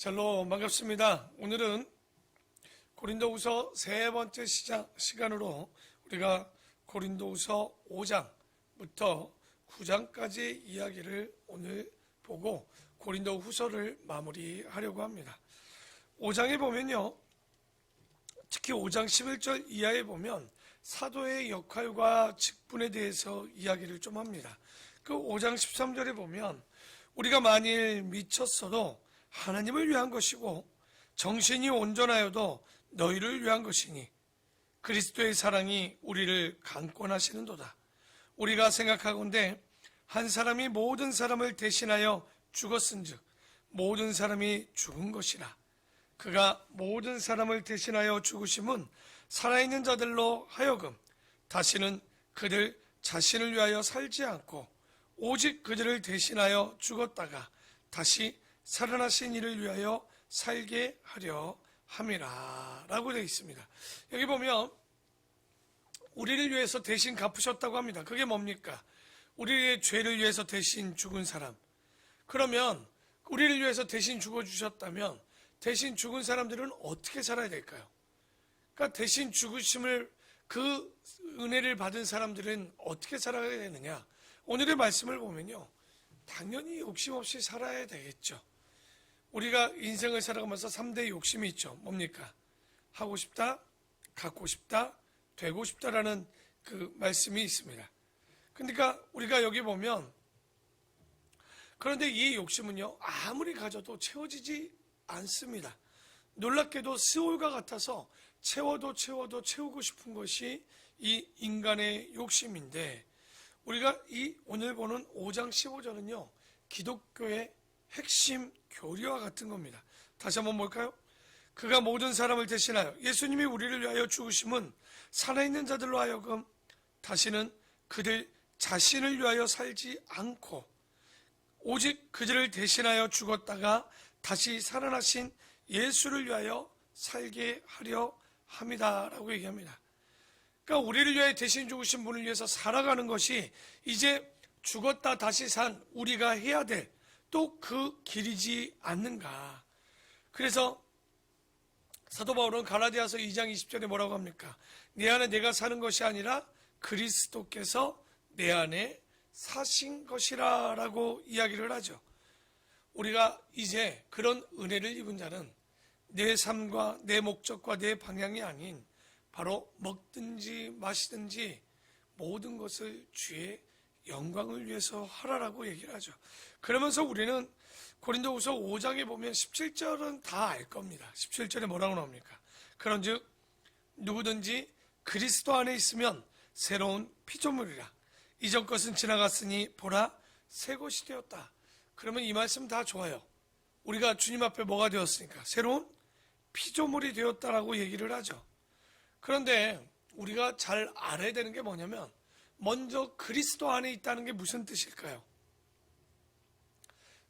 샬롬, 반갑습니다. 오늘은 고린도후서 세 번째 시간으로 우리가 고린도후서 5장부터 9장까지 이야기를 오늘 보고 고린도후서를 마무리하려고 합니다. 5장에 보면요, 특히 5장 11절 이하에 보면 사도의 역할과 직분에 대해서 이야기를 좀 합니다. 그 5장 13절에 보면 우리가 만일 미쳤어도 하나님을 위한 것이고 정신이 온전하여도 너희를 위한 것이니 그리스도의 사랑이 우리를 강권하시는도다. 우리가 생각하건대 한 사람이 모든 사람을 대신하여 죽었은즉 모든 사람이 죽은 것이라. 그가 모든 사람을 대신하여 죽으심은 살아있는 자들로 하여금 다시는 그들 자신을 위하여 살지 않고 오직 그들을 대신하여 죽었다가 다시 살아나신 이를 위하여 살게 하려 함이라 라고 되어 있습니다. 여기 보면 우리를 위해서 대신 갚으셨다고 합니다. 그게 뭡니까? 우리의 죄를 위해서 대신 죽은 사람. 그러면 우리를 위해서 대신 죽어주셨다면 대신 죽은 사람들은 어떻게 살아야 될까요? 그러니까 대신 죽으심을 그 은혜를 받은 사람들은 어떻게 살아야 되느냐? 오늘의 말씀을 보면요, 당연히 욕심 없이 살아야 되겠죠. 우리가 인생을 살아가면서 3대 욕심이 있죠. 뭡니까? 하고 싶다, 갖고 싶다, 되고 싶다라는 그 말씀이 있습니다. 그러니까 우리가 여기 보면, 그런데 이 욕심은요, 아무리 가져도 채워지지 않습니다. 놀랍게도 스올과 같아서 채워도 채우고 싶은 것이 이 인간의 욕심인데, 우리가 이 오늘 보는 5장 15절은요, 기독교의 핵심 교리와 같은 겁니다. 다시 한번 볼까요? 그가 모든 사람을 대신하여 예수님이 우리를 위하여 죽으심은 살아있는 자들로 하여금 다시는 그들 자신을 위하여 살지 않고 오직 그들을 대신하여 죽었다가 다시 살아나신 예수를 위하여 살게 하려 함이다 라고 얘기합니다. 그러니까 우리를 위하여 대신 죽으신 분을 위해서 살아가는 것이 이제 죽었다 다시 산 우리가 해야 될 또 그 길이지 않는가. 그래서 사도 바울은 갈라디아서 2장 20절에 뭐라고 합니까? 내 안에 내가 사는 것이 아니라 그리스도께서 내 안에 사신 것이라 라고 이야기를 하죠. 우리가 이제 그런 은혜를 입은 자는 내 삶과 내 목적과 내 방향이 아닌 바로 먹든지 마시든지 모든 것을 주의 영광을 위해서 하라라고 얘기를 하죠. 그러면서 우리는 고린도후서 5장에 보면 17절은 다 알 겁니다. 17절에 뭐라고 나옵니까? 그런즉 누구든지 그리스도 안에 있으면 새로운 피조물이라. 이전 것은 지나갔으니 보라 새 것이 되었다. 그러면 이 말씀 다 좋아요. 우리가 주님 앞에 뭐가 되었으니까? 새로운 피조물이 되었다라고 얘기를 하죠. 그런데 우리가 잘 알아야 되는 게 뭐냐면 먼저 그리스도 안에 있다는 게 무슨 뜻일까요?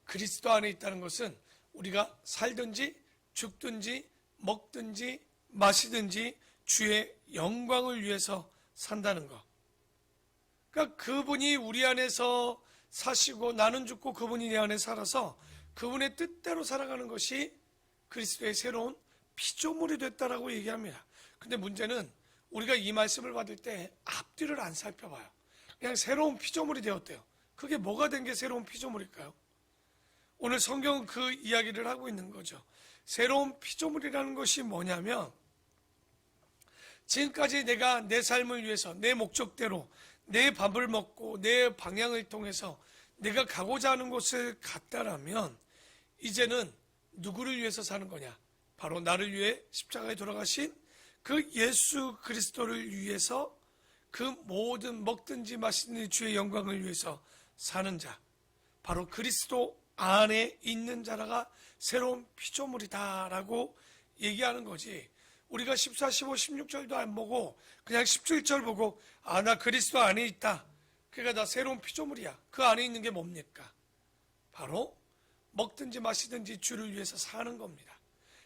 그리스도 안에 있다는 것은 우리가 살든지 죽든지 먹든지 마시든지 주의 영광을 위해서 산다는 것. 그러니까 그분이 우리 안에서 사시고 나는 죽고 그분이 내 안에 살아서 그분의 뜻대로 살아가는 것이 그리스도의 새로운 피조물이 됐다라고 얘기합니다. 근데 문제는 우리가 이 말씀을 받을 때 앞뒤를 안 살펴봐요. 그냥 새로운 피조물이 되었대요. 그게 뭐가 된 게 새로운 피조물일까요? 오늘 성경은 그 이야기를 하고 있는 거죠. 새로운 피조물이라는 것이 뭐냐면 지금까지 내가 내 삶을 위해서 내 목적대로 내 밥을 먹고 내 방향을 통해서 내가 가고자 하는 곳을 갔다라면 이제는 누구를 위해서 사는 거냐? 바로 나를 위해 십자가에 돌아가신 그 예수 그리스도를 위해서 그 모든 먹든지 마시든지 주의 영광을 위해서 사는 자, 바로 그리스도 안에 있는 자라가 새로운 피조물이다라고 얘기하는 거지. 우리가 14, 15, 16절도 안 보고 그냥 17절 보고 나 그리스도 안에 있다. 그러니까 나 새로운 피조물이야. 그 안에 있는 게 뭡니까? 바로 먹든지 마시든지 주를 위해서 사는 겁니다.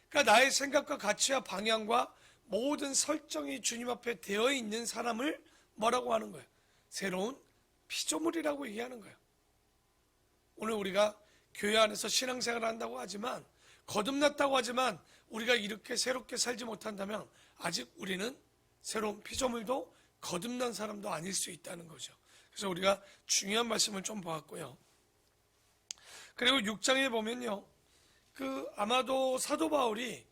그러니까 나의 생각과 가치와 방향과 모든 설정이 주님 앞에 되어 있는 사람을 뭐라고 하는 거예요? 새로운 피조물이라고 얘기하는 거예요. 오늘 우리가 교회 안에서 신앙생활을 한다고 하지만 거듭났다고 하지만 우리가 이렇게 새롭게 살지 못한다면 아직 우리는 새로운 피조물도 거듭난 사람도 아닐 수 있다는 거죠. 그래서 우리가 중요한 말씀을 좀 보았고요. 그리고 6장에 보면요, 아마도 사도 바울이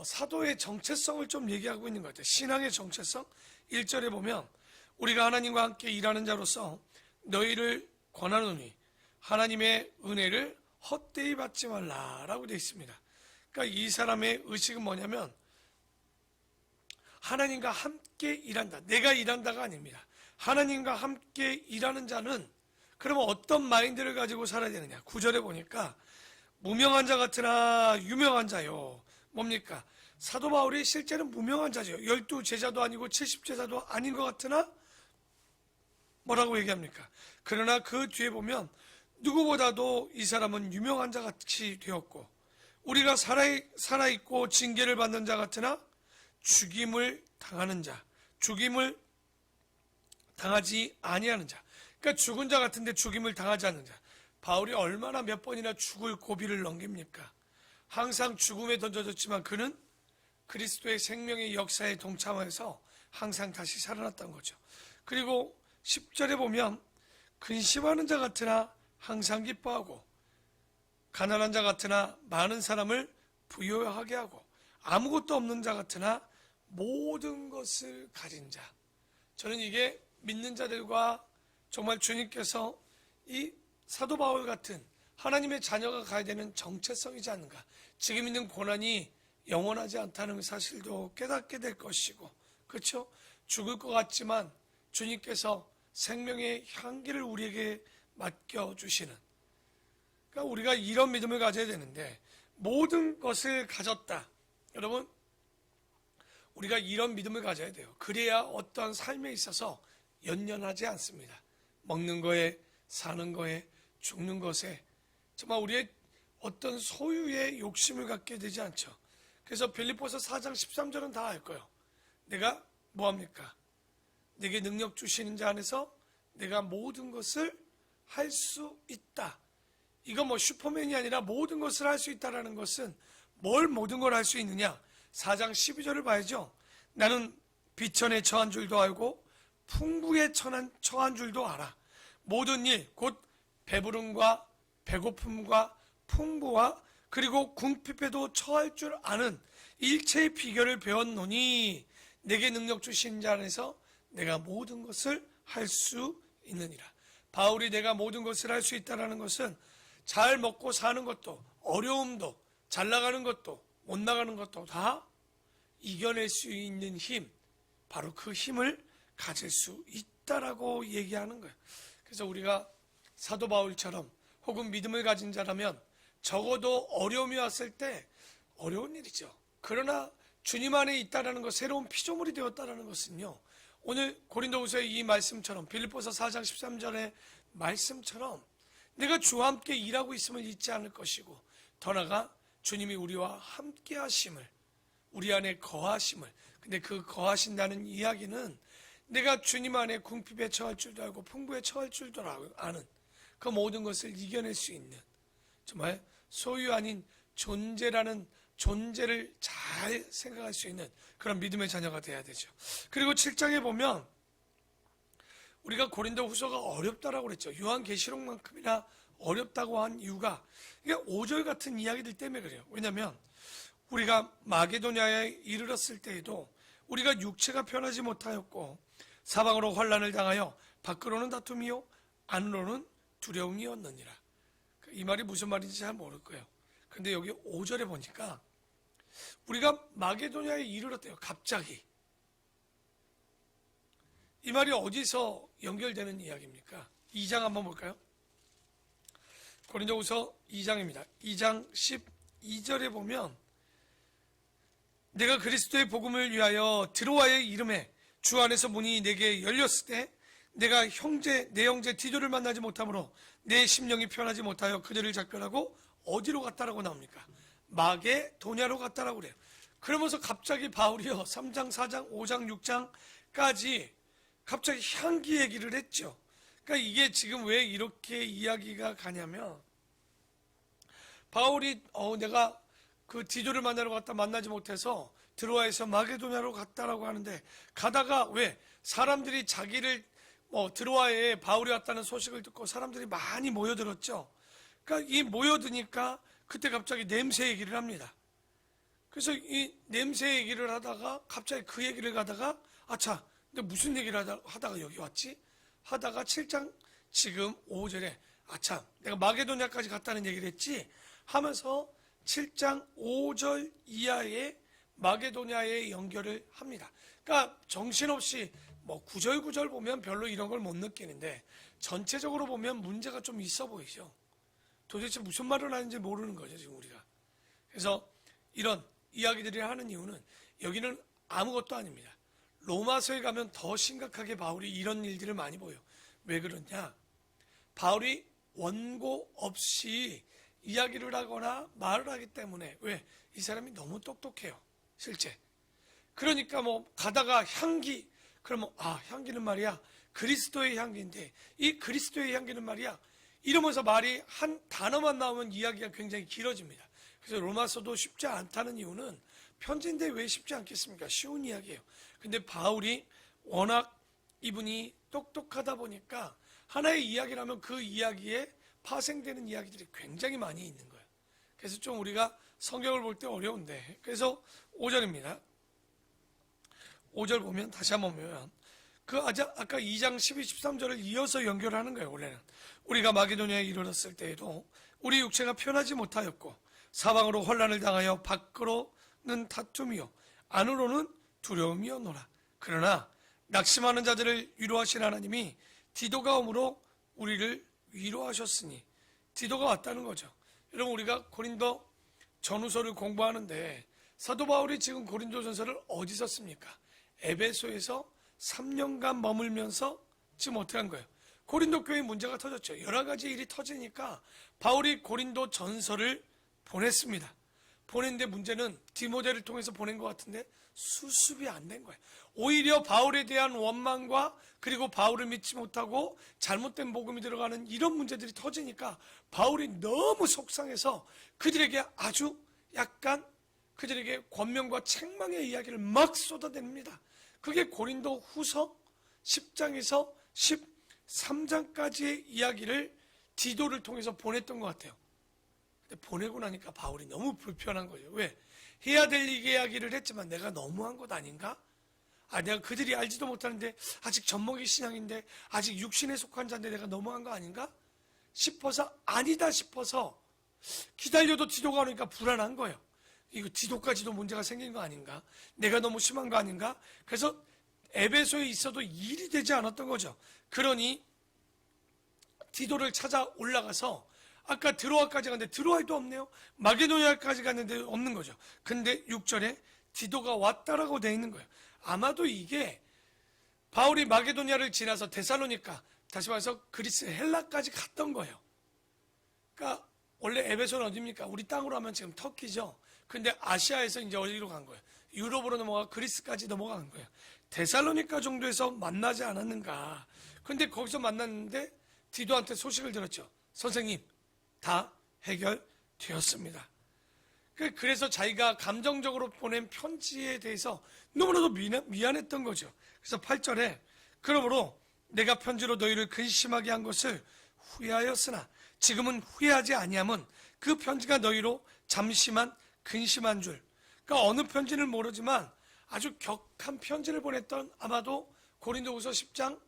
사도의 정체성을 좀 얘기하고 있는 것 같아요. 신앙의 정체성. 1절에 보면 우리가 하나님과 함께 일하는 자로서 너희를 권하노니 하나님의 은혜를 헛되이 받지 말라라고 되어 있습니다. 그러니까 이 사람의 의식은 뭐냐면 하나님과 함께 일한다. 내가 일한다가 아닙니다. 하나님과 함께 일하는 자는 그러면 어떤 마인드를 가지고 살아야 되느냐. 9절에 보니까 무명한 자 같으나 유명한 자요. 뭡니까? 사도 바울이 실제는 무명한 자죠. 12제자도 아니고 70제자도 아닌 것 같으나 뭐라고 얘기합니까? 그러나 그 뒤에 보면 누구보다도 이 사람은 유명한 자 같이 되었고 우리가 살아있고 징계를 받는 자 같으나 죽임을 당하는 자, 죽임을 당하지 아니하는 자. 그러니까 죽은 자 같은데 죽임을 당하지 않는 자. 바울이 얼마나 몇 번이나 죽을 고비를 넘깁니까? 항상 죽음에 던져졌지만 그는 그리스도의 생명의 역사에 동참해서 항상 다시 살아났던 거죠. 그리고 10절에 보면 근심하는 자 같으나 항상 기뻐하고 가난한 자 같으나 많은 사람을 부유하게 하고 아무것도 없는 자 같으나 모든 것을 가진 자. 저는 이게 믿는 자들과 정말 주님께서 이 사도 바울 같은 하나님의 자녀가 가야 되는 정체성이지 않는가. 지금 있는 고난이 영원하지 않다는 사실도 깨닫게 될 것이고, 그렇죠? 죽을 것 같지만 주님께서 생명의 향기를 우리에게 맡겨주시는, 그러니까 우리가 이런 믿음을 가져야 되는데 모든 것을 가졌다. 여러분, 우리가 이런 믿음을 가져야 돼요. 그래야 어떤 삶에 있어서 연연하지 않습니다. 먹는 거에, 사는 거에, 죽는 것에 정말 우리의 어떤 소유의 욕심을 갖게 되지 않죠. 그래서 빌립보서 4장 13절은 다 알 거예요. 내가 뭐합니까? 내게 능력 주시는 자 안에서 내가 모든 것을 할 수 있다. 이거 슈퍼맨이 아니라 모든 것을 할 수 있다라는 것은 뭘 모든 걸 할 수 있느냐? 4장 12절을 봐야죠. 나는 비천에 처한 줄도 알고 풍부에 처한 줄도 알아. 모든 일, 곧 배부름과 배고픔과 풍부와 그리고 궁핍에도 처할 줄 아는 일체의 비결을 배웠노니 내게 능력 주신 자 안에서 내가 모든 것을 할 수 있느니라. 바울이 내가 모든 것을 할 수 있다는 것은 잘 먹고 사는 것도, 어려움도, 잘 나가는 것도, 못 나가는 것도 다 이겨낼 수 있는 힘, 바로 그 힘을 가질 수 있다라고 얘기하는 거예요. 그래서 우리가 사도 바울처럼 혹은 믿음을 가진 자라면 적어도 어려움이 왔을 때 어려운 일이죠. 그러나 주님 안에 있다라는 것, 새로운 피조물이 되었다라는 것은요, 오늘 고린도후서의 이 말씀처럼, 빌립보서 4장 13절의 말씀처럼 내가 주와 함께 일하고 있음을 잊지 않을 것이고, 더 나아가 주님이 우리와 함께 하심을, 우리 안에 거하심을, 근데 그 거하신다는 이야기는 내가 주님 안에 궁핍에 처할 줄도 알고 풍부에 처할 줄도 아는 그 모든 것을 이겨낼 수 있는, 정말 소유 아닌 존재라는 존재를 잘 생각할 수 있는 그런 믿음의 자녀가 돼야 되죠. 그리고 7장에 보면 우리가 고린도 후서가 어렵다라고 그랬죠. 요한계시록만큼이나 어렵다고 한 이유가 이게 5절 같은 이야기들 때문에 그래요. 왜냐하면 우리가 마게도냐에 이르렀을 때에도 우리가 육체가 편하지 못하였고 사방으로 환난을 당하여 밖으로는 다툼이요 안으로는 두려움이었느니라. 이 말이 무슨 말인지 잘 모를 거예요. 근데 여기 5절에 보니까 우리가 마게도냐에 이르렀대요. 갑자기. 이 말이 어디서 연결되는 이야기입니까? 2장 한번 볼까요? 고린도후서 2장입니다. 2장 12절에 보면 내가 그리스도의 복음을 위하여 드로아의 이름에 주 안에서 문이 내게 열렸을 때 내가 내 형제 디도를 만나지 못하므로 내 심령이 편하지 못하여 그들을 작별하고 어디로 갔다라고 나옵니까? 마게도냐로 갔다라고 그래요. 그러면서 갑자기 바울이요 3장, 4장, 5장, 6장까지 갑자기 향기 얘기를 했죠. 그러니까 이게 지금 왜 이렇게 이야기가 가냐면 바울이 내가 그 디도를 만나러 갔다 만나지 못해서 드로아에서 마게도냐로 갔다라고 하는데, 가다가 왜 사람들이 자기를 드로아에 바울이 왔다는 소식을 듣고 사람들이 많이 모여들었죠. 그러니까 이 모여드니까 그때 갑자기 냄새 얘기를 합니다. 그래서 이 냄새 얘기를 하다가 갑자기 그 얘기를 가다가 아차, 근데 무슨 얘기를 하다가 여기 왔지? 하다가 7장 지금 5절에 아참, 내가 마게도냐까지 갔다는 얘기를 했지? 하면서 7장 5절 이하의 마게도냐에 연결을 합니다. 그러니까 정신없이 구절 보면 별로 이런 걸 못 느끼는데 전체적으로 보면 문제가 좀 있어 보이죠. 도대체 무슨 말을 하는지 모르는 거죠, 지금 우리가. 그래서 이런 이야기들을 하는 이유는 여기는 아무것도 아닙니다. 로마서에 가면 더 심각하게 바울이 이런 일들을 많이 보여요. 왜 그러냐? 바울이 원고 없이 이야기를 하거나 말을 하기 때문에, 왜? 이 사람이 너무 똑똑해요, 실제. 그러니까 가다가 향기, 그러면 향기는 말이야 그리스도의 향기인데, 이 그리스도의 향기는 말이야 이러면서 말이 한 단어만 나오면 이야기가 굉장히 길어집니다. 그래서 로마서도 쉽지 않다는 이유는 편지인데 왜 쉽지 않겠습니까? 쉬운 이야기예요. 근데 바울이 워낙 이분이 똑똑하다 보니까 하나의 이야기를 하면 그 이야기에 파생되는 이야기들이 굉장히 많이 있는 거예요. 그래서 좀 우리가 성경을 볼 때 어려운데, 그래서 5절입니다. 5절 보면, 다시 한번 보면 아까 2장 12, 13절을 이어서 연결하는 거예요. 원래는 우리가 마게도냐에 이르렀을 때에도 우리 육체가 편하지 못하였고 사방으로 혼란을 당하여 밖으로는 다툼이요 안으로는 두려움이었노라. 그러나 낙심하는 자들을 위로하신 하나님이 디도가 오므로 우리를 위로하셨으니, 디도가 왔다는 거죠. 여러분, 우리가 고린도 전후서를 공부하는데 사도 바울이 지금 고린도 전서를 어디서 씁니까? 에베소에서 3년간 머물면서 지금 어떻게 한 거예요? 고린도 교회에 문제가 터졌죠. 여러 가지 일이 터지니까 바울이 고린도 전서를 보냈습니다. 보냈는데 문제는 디모데를 통해서 보낸 것 같은데 수습이 안 된 거예요. 오히려 바울에 대한 원망과 그리고 바울을 믿지 못하고 잘못된 복음이 들어가는 이런 문제들이 터지니까 바울이 너무 속상해서 그들에게 아주 약간 그들에게 권면과 책망의 이야기를 막 쏟아냅니다. 그게 고린도 후서 10장에서 13장까지의 이야기를 디도를 통해서 보냈던 것 같아요. 근데 보내고 나니까 바울이 너무 불편한 거예요. 왜? 해야 될 이야기를 했지만 내가 너무한 것 아닌가? 내가 그들이 알지도 못하는데 아직 젖먹이 신앙인데 아직 육신에 속한 자인데 내가 너무한 거 아닌가? 싶어서 아니다 싶어서 기다려도 디도가 오니까 불안한 거예요. 이거 디도까지도 문제가 생긴 거 아닌가? 내가 너무 심한 거 아닌가? 그래서 에베소에 있어도 일이 되지 않았던 거죠. 그러니 디도를 찾아 올라가서 아까 드로아까지 갔는데 드로아에도 없네요. 마게도냐까지 갔는데 없는 거죠. 근데 6절에 디도가 왔다라고 되어 있는 거예요. 아마도 이게 바울이 마게도냐를 지나서 데살로니가, 다시 말해서 그리스 헬라까지 갔던 거예요. 그러니까 원래 에베소는 어디입니까? 우리 땅으로 하면 지금 터키죠. 근데 아시아에서 이제 어디로 간 거예요? 유럽으로 넘어가 그리스까지 넘어간 거예요. 데살로니가 정도에서 만나지 않았는가? 근데 거기서 만났는데 디도한테 소식을 들었죠. 선생님, 다 해결되었습니다. 그래서 자기가 감정적으로 보낸 편지에 대해서 너무나도 미안했던 거죠. 그래서 8절에 그러므로 내가 편지로 너희를 근심하게 한 것을 후회하였으나 지금은 후회하지 아니함은 그 편지가 너희로 잠시만 근심한 줄. 그러니까 어느 편지는 모르지만 아주 격한 편지를 보냈던, 아마도 고린도후서 10장부터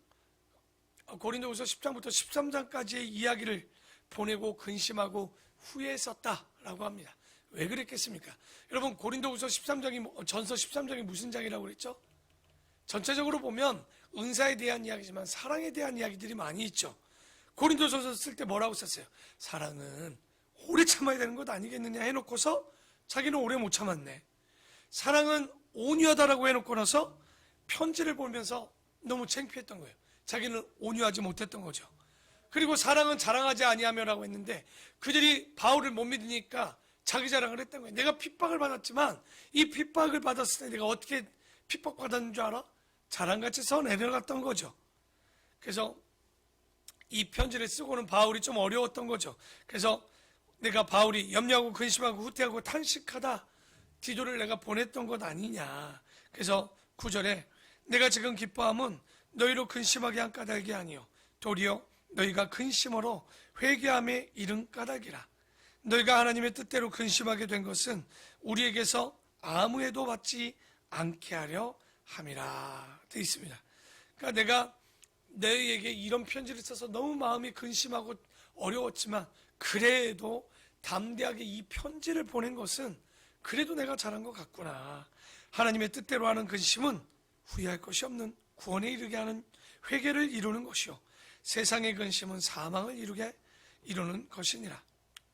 13장까지의 이야기를 보내고 근심하고 후회했었다라고 합니다. 왜 그랬겠습니까? 여러분, 고린도후서 13장이 전서 13장이 무슨 장이라고 그랬죠? 전체적으로 보면 은사에 대한 이야기지만 사랑에 대한 이야기들이 많이 있죠. 고린도전서 쓸 때 뭐라고 썼어요? 사랑은 오래 참아야 되는 것 아니겠느냐 해놓고서 자기는 오래 못 참았네. 사랑은 온유하다라고 해놓고 나서 편지를 보면서 너무 창피했던 거예요. 자기는 온유하지 못했던 거죠. 그리고 사랑은 자랑하지 아니하며라고 했는데 그들이 바울을 못 믿으니까 자기 자랑을 했던 거예요. 내가 핍박을 받았지만 이 핍박을 받았을 때 내가 어떻게 핍박받았는 줄 알아? 자랑같이 서 내려갔던 거죠. 그래서 이 편지를 쓰고는 바울이 좀 어려웠던 거죠. 그래서 내가 바울이 염려하고 근심하고 후퇴하고 탄식하다 디도를 내가 보냈던 것 아니냐. 그래서 9절에 내가 지금 기뻐함은 너희로 근심하게 한 까닭이 아니요 도리어 너희가 근심으로 회개함에 이른 까닭이라. 너희가 하나님의 뜻대로 근심하게 된 것은 우리에게서 아무 해도 받지 않게 하려 함이라 되어 있습니다. 그러니까 내가 너희에게 이런 편지를 써서 너무 마음이 근심하고 어려웠지만 그래도 담대하게 이 편지를 보낸 것은 그래도 내가 잘한 것 같구나. 하나님의 뜻대로 하는 근심은 후회할 것이 없는 구원에 이르게 하는 회개를 이루는 것이요 세상의 근심은 사망을 이루는 것이니라.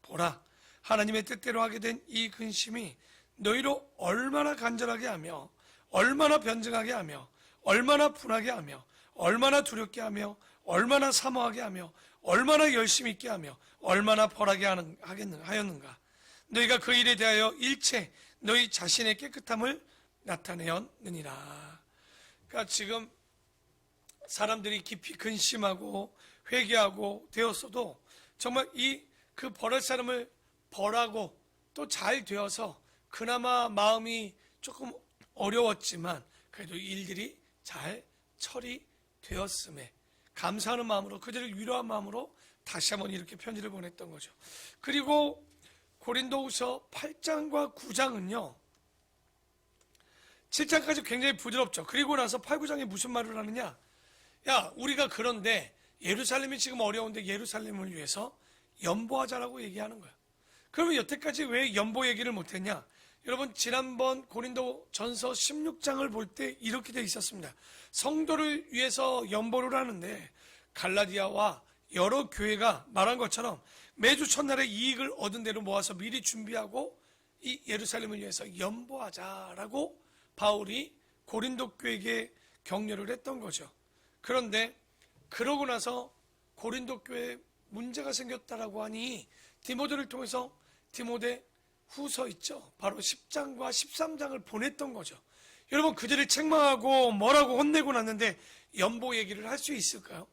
보라, 하나님의 뜻대로 하게 된 이 근심이 너희로 얼마나 간절하게 하며 얼마나 변증하게 하며 얼마나 분하게 하며 얼마나 두렵게 하며 얼마나 사모하게 하며 얼마나 열심히 있게 하며 얼마나 벌하게 하였는가. 너희가 그 일에 대하여 일체 너희 자신의 깨끗함을 나타내었느니라. 그러니까 지금 사람들이 깊이 근심하고 회개하고 되었어도 정말 그 벌할 사람을 벌하고 또 잘 되어서 그나마 마음이 조금 어려웠지만 그래도 일들이 잘 처리되었음에 감사하는 마음으로 그들을 위로한 마음으로 다시 한번 이렇게 편지를 보냈던 거죠. 그리고 고린도후서 8장과 9장은요 7장까지 굉장히 부드럽죠. 그리고 나서 8, 9장에 무슨 말을 하느냐. 야, 우리가 그런데 예루살렘이 지금 어려운데 예루살렘을 위해서 연보하자라고 얘기하는 거야. 그러면 여태까지 왜 연보 얘기를 못했냐. 여러분 지난번 고린도 전서 16장을 볼 때 이렇게 돼 있었습니다. 성도를 위해서 연보를 하는데 갈라디아와 여러 교회가 말한 것처럼 매주 첫날에 이익을 얻은 대로 모아서 미리 준비하고 이 예루살렘을 위해서 연보하자라고 바울이 고린도 교회에게 격려를 했던 거죠. 그런데 그러고 나서 고린도 교회에 문제가 생겼다라고 하니 디모데를 통해서 디모데 후서 있죠. 바로 10장과 13장을 보냈던 거죠. 여러분 그들을 책망하고 뭐라고 혼내고 났는데 연보 얘기를 할 수 있을까요?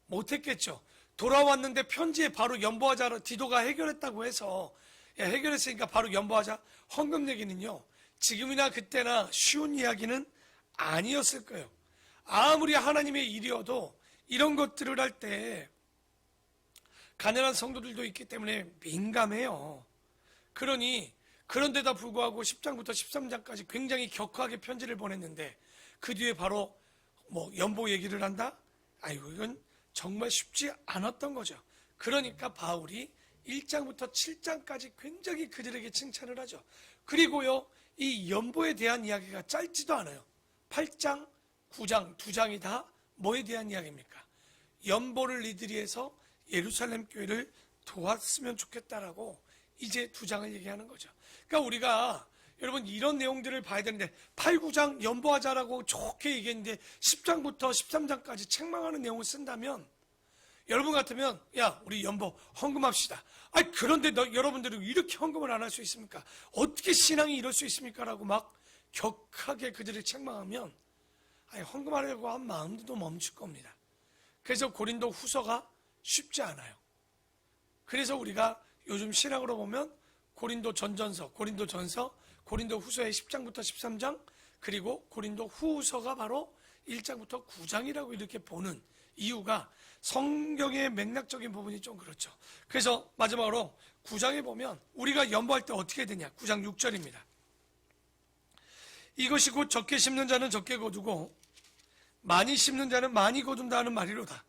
못했겠죠. 돌아왔는데 편지에 바로 연보하자 디도가 해결했다고 해서 야, 해결했으니까 바로 연보하자. 헌금 얘기는요 지금이나 그때나 쉬운 이야기는 아니었을 거예요. 아무리 하나님의 일이어도 이런 것들을 할 때 가난한 성도들도 있기 때문에 민감해요. 그러니 그런데다 불구하고 10장부터 13장까지 굉장히 격하게 편지를 보냈는데 그 뒤에 바로 연보 얘기를 한다? 아이고 이건 정말 쉽지 않았던 거죠. 그러니까 바울이 1장부터 7장까지 굉장히 그들에게 칭찬을 하죠. 그리고요 이 연보에 대한 이야기가 짧지도 않아요. 8장, 9장, 2장이 다 뭐에 대한 이야기입니까? 연보를 이들이 해서 예루살렘 교회를 도왔으면 좋겠다라고 이제 2장을 얘기하는 거죠. 그러니까 우리가 여러분 이런 내용들을 봐야 되는데 8, 9장 연보하자라고 좋게 얘기했는데 10장부터 13장까지 책망하는 내용을 쓴다면 여러분 같으면 야 우리 연보 헌금합시다. 아니 그런데 여러분들이 이렇게 헌금을 안 할 수 있습니까? 어떻게 신앙이 이럴 수 있습니까? 라고 막 격하게 그들을 책망하면 아니 헌금하려고 한 마음도 멈출 겁니다. 그래서 고린도 후서가 쉽지 않아요. 그래서 우리가 요즘 신학으로 보면 고린도 전전서, 고린도 전서, 고린도 후서의 10장부터 13장 그리고 고린도 후서가 바로 1장부터 9장이라고 이렇게 보는 이유가 성경의 맥락적인 부분이 좀 그렇죠. 그래서 마지막으로 9장에 보면 우리가 연보할 때 어떻게 되냐. 9장 6절입니다. 이것이 곧 적게 심는 자는 적게 거두고 많이 심는 자는 많이 거둔다 하는 말이로다.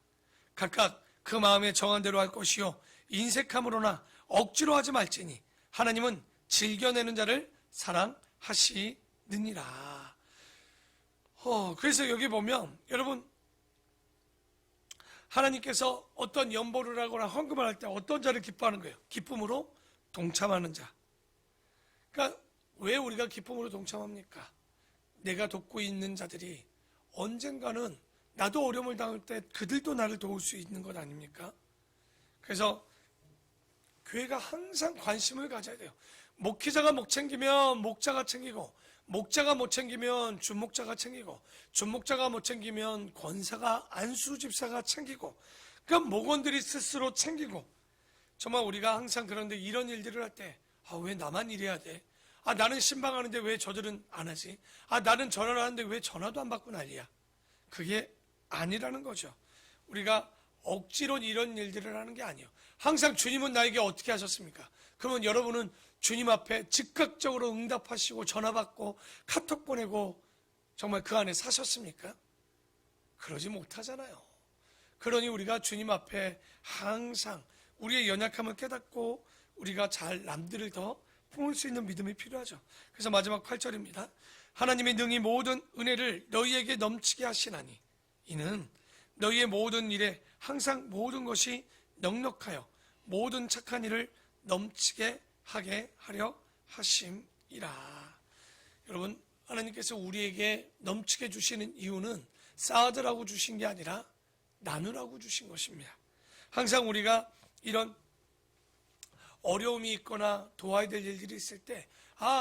각각 그 마음에 정한 대로 할 것이요 인색함으로나 억지로 하지 말지니 하나님은 즐겨내는 자를 사랑하시느니라. 그래서 여기 보면 여러분 하나님께서 어떤 연보를 하거나 헌금을 할 때 어떤 자를 기뻐하는 거예요? 기쁨으로 동참하는 자. 그러니까 왜 우리가 기쁨으로 동참합니까? 내가 돕고 있는 자들이 언젠가는 나도 어려움을 당할 때 그들도 나를 도울 수 있는 것 아닙니까? 그래서 교회가 항상 관심을 가져야 돼요. 목회자가 못 챙기면 목자가 챙기고 목자가 못 챙기면 준목자가 챙기고 준목자가 못 챙기면 권사가 안수 집사가 챙기고 그러니까 목원들이 스스로 챙기고 정말 우리가 항상 그런데 이런 일들을 할 때, 왜 나만 이래야 돼? 나는 신방하는데 왜 저들은 안 하지? 나는 전화를 하는데 왜 전화도 안 받고 난리야? 그게 아니라는 거죠. 우리가 억지로 이런 일들을 하는 게 아니에요. 항상 주님은 나에게 어떻게 하셨습니까? 그러면 여러분은 주님 앞에 즉각적으로 응답하시고 전화 받고 카톡 보내고 정말 그 안에 사셨습니까? 그러지 못하잖아요. 그러니 우리가 주님 앞에 항상 우리의 연약함을 깨닫고 우리가 잘 남들을 더 품을 수 있는 믿음이 필요하죠. 그래서 마지막 8절입니다. 하나님의 능히 모든 은혜를 너희에게 넘치게 하시나니 이는 너희의 모든 일에 항상 모든 것이 넉넉하여 모든 착한 일을 넘치게 하게 하려 하심이라. 여러분, 하나님께서 우리에게 넘치게 주시는 이유는 쌓으라고 주신 게 아니라 나누라고 주신 것입니다. 항상 우리가 이런 어려움이 있거나 도와야 될 일들이 있을 때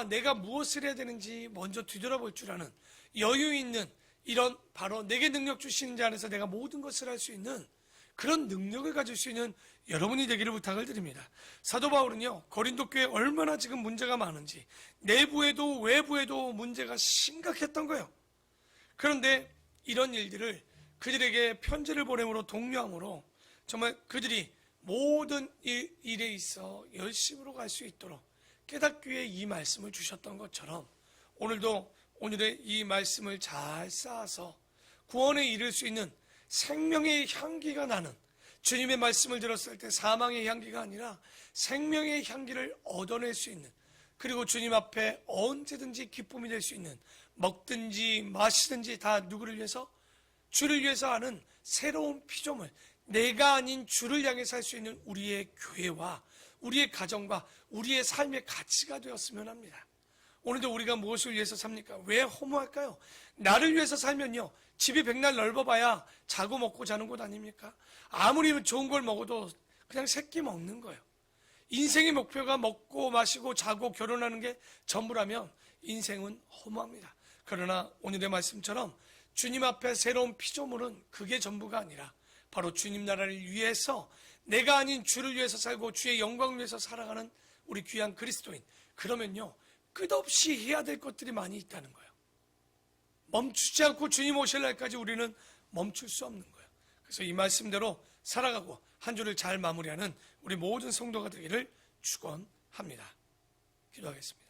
내가 무엇을 해야 되는지 먼저 뒤돌아볼 줄 아는 여유 있는 이런 바로 내게 능력 주시는 자 안에서 내가 모든 것을 할 수 있는 그런 능력을 가질 수 있는 여러분이 되기를 부탁을 드립니다. 사도 바울은요, 고린도 교회에 얼마나 지금 문제가 많은지 내부에도 외부에도 문제가 심각했던 거예요. 그런데 이런 일들을 그들에게 편지를 보내므로 독려함으로 정말 그들이 모든 일에 있어 열심으로 갈 수 있도록 깨닫기 위해 이 말씀을 주셨던 것처럼 오늘도 오늘의 이 말씀을 잘 쌓아서 구원에 이를 수 있는 생명의 향기가 나는, 주님의 말씀을 들었을 때 사망의 향기가 아니라 생명의 향기를 얻어낼 수 있는, 그리고 주님 앞에 언제든지 기쁨이 될 수 있는, 먹든지 마시든지 다 누구를 위해서? 주를 위해서 하는 새로운 피조물, 내가 아닌 주를 향해 살 수 있는 우리의 교회와 우리의 가정과 우리의 삶의 가치가 되었으면 합니다. 오늘도 우리가 무엇을 위해서 삽니까? 왜 허무할까요? 나를 위해서 살면요, 집이 백날 넓어봐야 자고 먹고 자는 곳 아닙니까? 아무리 좋은 걸 먹어도 그냥 새끼 먹는 거예요. 인생의 목표가 먹고 마시고 자고 결혼하는 게 전부라면 인생은 허무합니다. 그러나 오늘의 말씀처럼 주님 앞에 새로운 피조물은 그게 전부가 아니라 바로 주님 나라를 위해서 내가 아닌 주를 위해서 살고 주의 영광을 위해서 살아가는 우리 귀한 그리스도인. 그러면요, 끝없이 해야 될 것들이 많이 있다는 거예요. 멈추지 않고 주님 오실 날까지 우리는 멈출 수 없는 거예요. 그래서 이 말씀대로 살아가고 한 주를 잘 마무리하는 우리 모든 성도가 되기를 축원합니다. 기도하겠습니다.